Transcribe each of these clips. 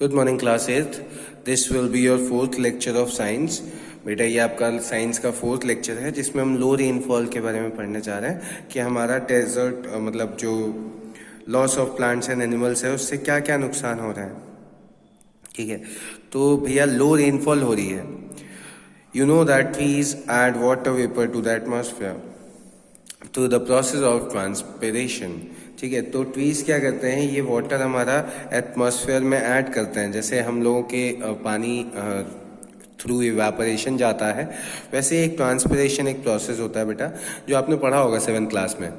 Good morning class eighth. This will be your fourth lecture of science. बेटा ये आपका science का fourth lecture है जिसमें हम लो रेनफॉल के बारे में पढ़ने जा रहे हैं कि हमारा डेजर्ट मतलब जो loss of plants and animals है उससे क्या क्या नुकसान हो रहा है. ठीक है, तो भैया लो रेनफॉल हो रही है. You know that trees add water vapour to the atmosphere to the process of transpiration. ठीक है, तो ट्रीज क्या करते हैं, ये वाटर हमारा एटमॉस्फेयर में ऐड करते हैं. जैसे हम लोगों के पानी थ्रू इवेपोरेशन जाता है, वैसे एक ट्रांसपिरेशन एक प्रोसेस होता है बेटा, जो आपने पढ़ा होगा 7th क्लास में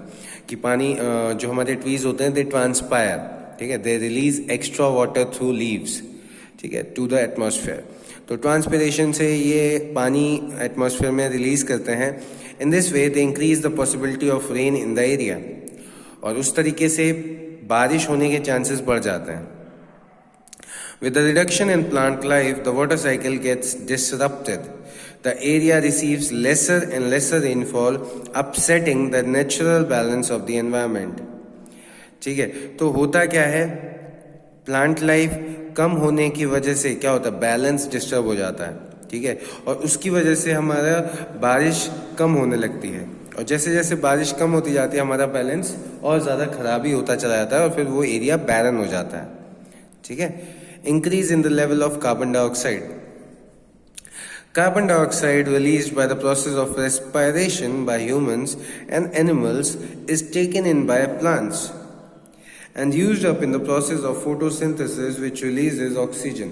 कि पानी जो हमारे ट्रीज होते हैं दे ट्रांसपायर. ठीक है, they release extra water through leaves. ठीक है, टू द एटमॉस्फेयर. तो ट्रांसपिरेशन से ये पानी एटमॉस्फेयर में रिलीज करते हैं. In this way they increase the possibility of rain in the area, और उस तरीके से बारिश होने के चांसेस बढ़ जाते हैं. With the reduction in plant life, the water cycle gets disrupted. The area receives lesser and lesser rainfall, upsetting the natural balance of the environment. ठीक है, तो होता क्या है, प्लांट लाइफ कम होने की वजह से क्या होता है, बैलेंस डिस्टर्ब हो जाता है. ठीक है, और उसकी वजह से हमारा बारिश कम होने लगती है, और जैसे जैसे बारिश कम होती जाती है हमारा बैलेंस और ज़्यादा खराब ही होता चला जाता है, और फिर वो एरिया बैरन हो जाता है. ठीक है, increase in the level of carbon dioxide. Carbon dioxide released by the process of respiration bye humans and animals is taken in by plants and used up in the process of photosynthesis which releases oxygen.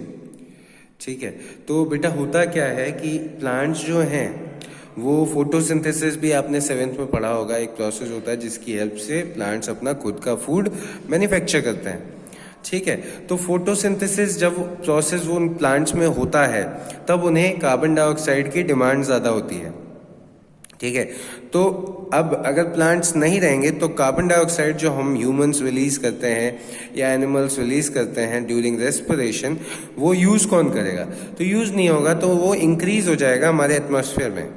ठीक है, तो बेटा होता क्या है कि plants जो हैं वो फोटोसिंथेसिस भी आपने 7th में पढ़ा होगा, एक प्रोसेस होता है जिसकी हेल्प से प्लांट्स अपना खुद का फूड मैन्युफैक्चर करते हैं. ठीक है, तो फोटोसिंथेसिस जब प्रोसेस वो उन प्लांट्स में होता है तब उन्हें कार्बन डाइऑक्साइड की डिमांड ज़्यादा होती है. ठीक है, तो अब अगर प्लांट्स नहीं रहेंगे तो कार्बन डाइऑक्साइड जो हम ह्यूमंस रिलीज करते हैं या एनिमल्स रिलीज करते हैं ड्यूरिंग रेस्पिरेशन, वो यूज़ कौन करेगा, तो यूज़ नहीं होगा, तो वो इंक्रीज हो जाएगा हमारे एटमॉस्फेयर में.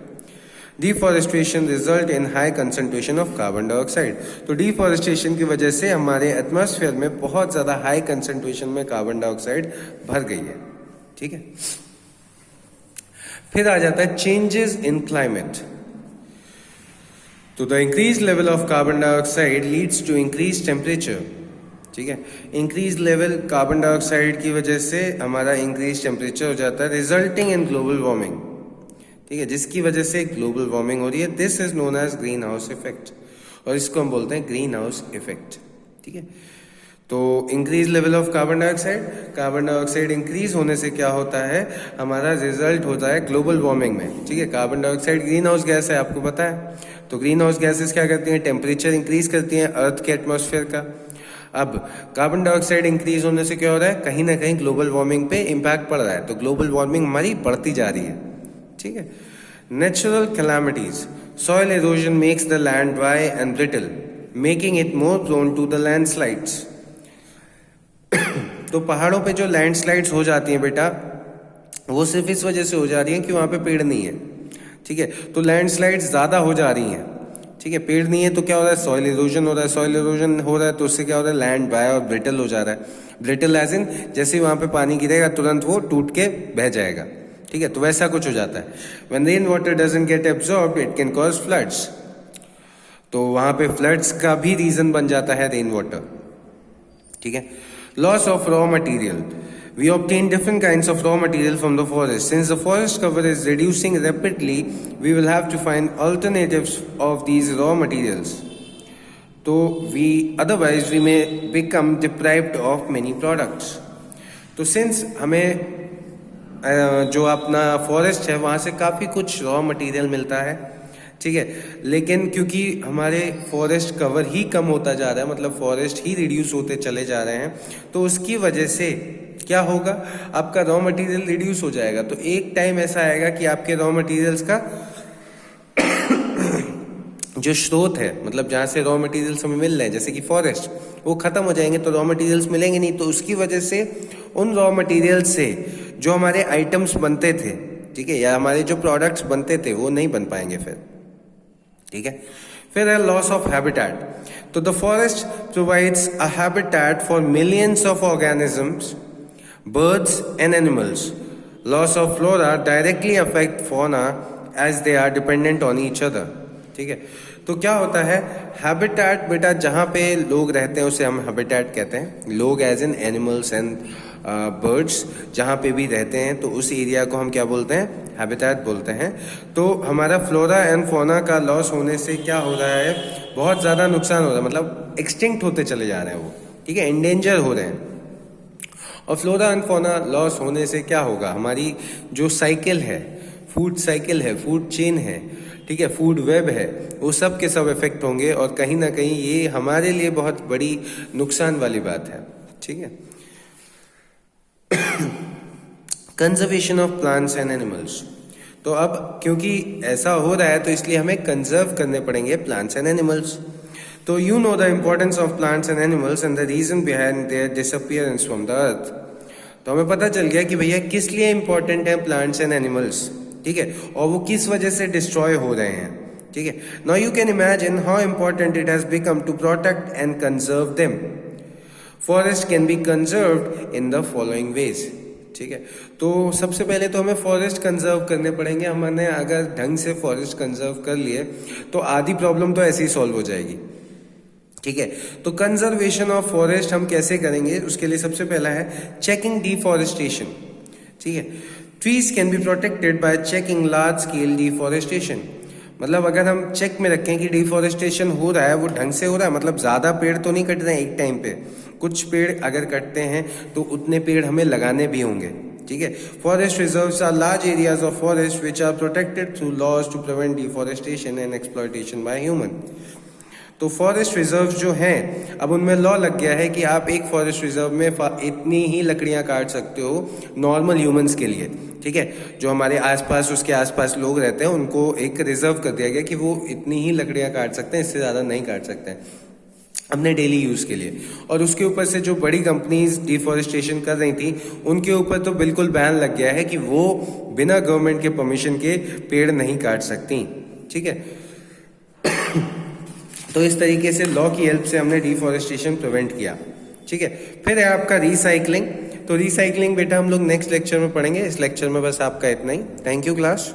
Deforestation result in high concentration of carbon dioxide. तो डिफॉरेस्टेशन की वजह से हमारे एटमॉस्फेयर में बहुत ज़्यादा हाई कंसंट्रेशन में कार्बन डाइऑक्साइड भर गई है. ठीक है, फिर आ जाता है चेंजेस इन क्लाइमेट. तो the increase level of carbon dioxide leads to increase temperature. ठीक है, इंक्रीज लेवल कार्बन डाइऑक्साइड की वजह से हमारा इंक्रीज टेम्परेचर हो जाता है, रिजल्टिंग इन ग्लोबल वार्मिंग. ठीक है, जिसकी वजह से ग्लोबल वार्मिंग हो रही है. This is known as green house effect, और इसको हम बोलते हैं ग्रीन हाउस इफेक्ट. ठीक है, तो increase level of carbon dioxide increase होने से क्या होता है, हमारा रिजल्ट होता है ग्लोबल वार्मिंग में. ठीक है, carbon dioxide green house gas है, आपको पता है. तो ग्रीन हाउस गैसेस क्या करती हैं, टेम्परेचर इंक्रीज करती हैं अर्थ के एटमॉस्फेयर का. अब कार्बन डाइऑक्साइड इंक्रीज होने से क्या हो रहा है, कहीं ना कहीं ग्लोबल वार्मिंग पे इम्पैक्ट पड़ रहा है, तो ग्लोबल वार्मिंग हमारी बढ़ती जा रही है. ठीक है, natural calamities. Soil erosion makes the land dry and brittle, making it more prone to the landslides. तो पहाड़ों पे जो लैंडस्लाइड्स हो जाती हैं बेटा, वो सिर्फ इस वजह से हो जा रही हैं कि वहाँ पे पेड़ नहीं है. ठीक है, तो लैंडस्लाइड्स ज़्यादा हो जा रही हैं. ठीक है, पेड़ नहीं है तो क्या हो रहा है, सॉइल इरोजन हो रहा है. सॉइल इरोजन हो रहा है तो उससे क्या हो रहा है, लैंड ड्राई और ब्रिटल हो जा रहा है. ब्रिटल एज इन जैसे ही वहाँ पे पानी गिरेगा तुरंत वो टूट के बह जाएगा. ठीक है, तो वैसा कुछ हो जाता है. When rain water doesn't get absorbed it can cause floods. तो वहाँ पे फ्लड्स का भी रीजन बन जाता है रेन वाटर. ठीक है, loss of raw material. We obtain different kinds of raw material from the forest. Since the forest cover is reducing rapidly, we will have to find alternatives of these raw materials. So otherwise we may become deprived of many products. तो since हमें जो अपना forest है वहाँ से काफ़ी कुछ raw material मिलता है. ठीक है, लेकिन क्योंकि हमारे फॉरेस्ट कवर ही कम होता जा रहा है, मतलब फॉरेस्ट ही रिड्यूस होते चले जा रहे हैं, तो उसकी वजह से क्या होगा, आपका रॉ मटेरियल रिड्यूस हो जाएगा. तो एक टाइम ऐसा आएगा कि आपके रॉ मटेरियल्स का जो स्रोत है, मतलब जहाँ से रॉ मटेरियल्स हमें मिल रहे हैं जैसे कि फॉरेस्ट, वो खत्म हो जाएंगे, तो रॉ मटेरियल्स मिलेंगे नहीं. तो उसकी वजह से उन रॉ मटेरियल्स से जो हमारे आइटम्स बनते थे, ठीक है, या हमारे जो प्रोडक्ट्स बनते थे वो नहीं बन पाएंगे फिर. ठीक है, फिर है लॉस ऑफ हैबिटेट. तो the forest provides a habitat for millions of organisms birds and animals. Loss of flora directly affect fauna as they are dependent on each other. ठीक है, तो क्या होता है, हैबिटेट बेटा जहाँ पे लोग रहते हैं उसे हम हैबिटेट कहते हैं. लोग as in animals and birds जहाँ पे भी रहते हैं तो उस एरिया को हम क्या बोलते हैं, हैबिटेट बोलते हैं. तो हमारा फ्लोरा एंड फौना का लॉस होने से क्या हो रहा है, बहुत ज़्यादा नुकसान हो रहा है, मतलब एक्सटिंक्ट होते चले जा रहे हैं वो. ठीक है, इंडेंजर हो रहे हैं. और फ्लोरा एंड फौना लॉस होने से क्या होगा, हमारी जो साइकिल है, फूड साइकिल है, फूड चेन है, ठीक है, फूड वेब है, वो सब के सब इफेक्ट होंगे. और कहीं ना कहीं ये हमारे लिए बहुत बड़ी नुकसान वाली बात है. ठीक है. Conservation of plants and animals. तो अब क्योंकि ऐसा हो रहा है तो इसलिए हमें कंजर्व करने पड़ेंगे प्लांट्स एंड एनिमल्स. तो you know the importance of plants and animals and the reason behind their disappearance from the earth. तो हमें पता चल गया कि भैया किस लिए इंपॉर्टेंट है प्लांट्स एंड एनिमल्स. ठीक है, और वो किस वजह से डिस्ट्रॉय हो रहे हैं. ठीक है, now you can imagine how important it has become to protect and conserve them. Forest can be conserved in the following ways. ठीक है, तो सबसे पहले तो हमें फॉरेस्ट कंजर्व करने पड़ेंगे. हमने अगर ढंग से फॉरेस्ट कंजर्व कर लिए तो आधी प्रॉब्लम तो ऐसे ही सॉल्व हो जाएगी. ठीक है, तो कंजर्वेशन ऑफ फॉरेस्ट हम कैसे करेंगे, उसके लिए सबसे पहला है चेकिंग डिफॉरेस्टेशन. ठीक है, trees can be protected by checking large scale deforestation. मतलब अगर हम चेक में रखें कि डिफॉरेस्टेशन हो रहा है, वो ढंग से हो रहा है, मतलब ज्यादा पेड़ तो नहीं कट रहे हैं एक टाइम पे. कुछ पेड़ अगर कटते हैं तो उतने पेड़ हमें लगाने भी होंगे. ठीक है, forest reserves are large areas of forest which are protected through laws to prevent deforestation and exploitation by human. तो फॉरेस्ट रिजर्व जो हैं, अब उनमें लॉ लग गया है कि आप एक फॉरेस्ट रिजर्व में इतनी ही लकड़ियां काट सकते हो नॉर्मल ह्यूमंस के लिए. ठीक है, जो हमारे आसपास उसके आसपास लोग रहते हैं उनको एक रिजर्व कर दिया गया कि वो इतनी ही लकड़ियां काट सकते हैं, इससे ज़्यादा नहीं काट सकते हैं अपने डेली यूज़ के लिए. और उसके ऊपर से जो बड़ी कंपनीज डिफॉरेस्टेशन कर रही थी उनके ऊपर तो बिल्कुल बैन लग गया है कि वो बिना गवर्नमेंट के परमिशन के पेड़ नहीं काट सकती. ठीक है, तो इस तरीके से लॉ की हेल्प से हमने डिफॉरेस्टेशन प्रिवेंट किया. ठीक है, फिर है आपका रिसाइकलिंग. तो रिसाइकलिंग बेटा हम लोग नेक्स्ट लेक्चर में पढ़ेंगे. इस लेक्चर में बस आपका इतना ही. Thank you class.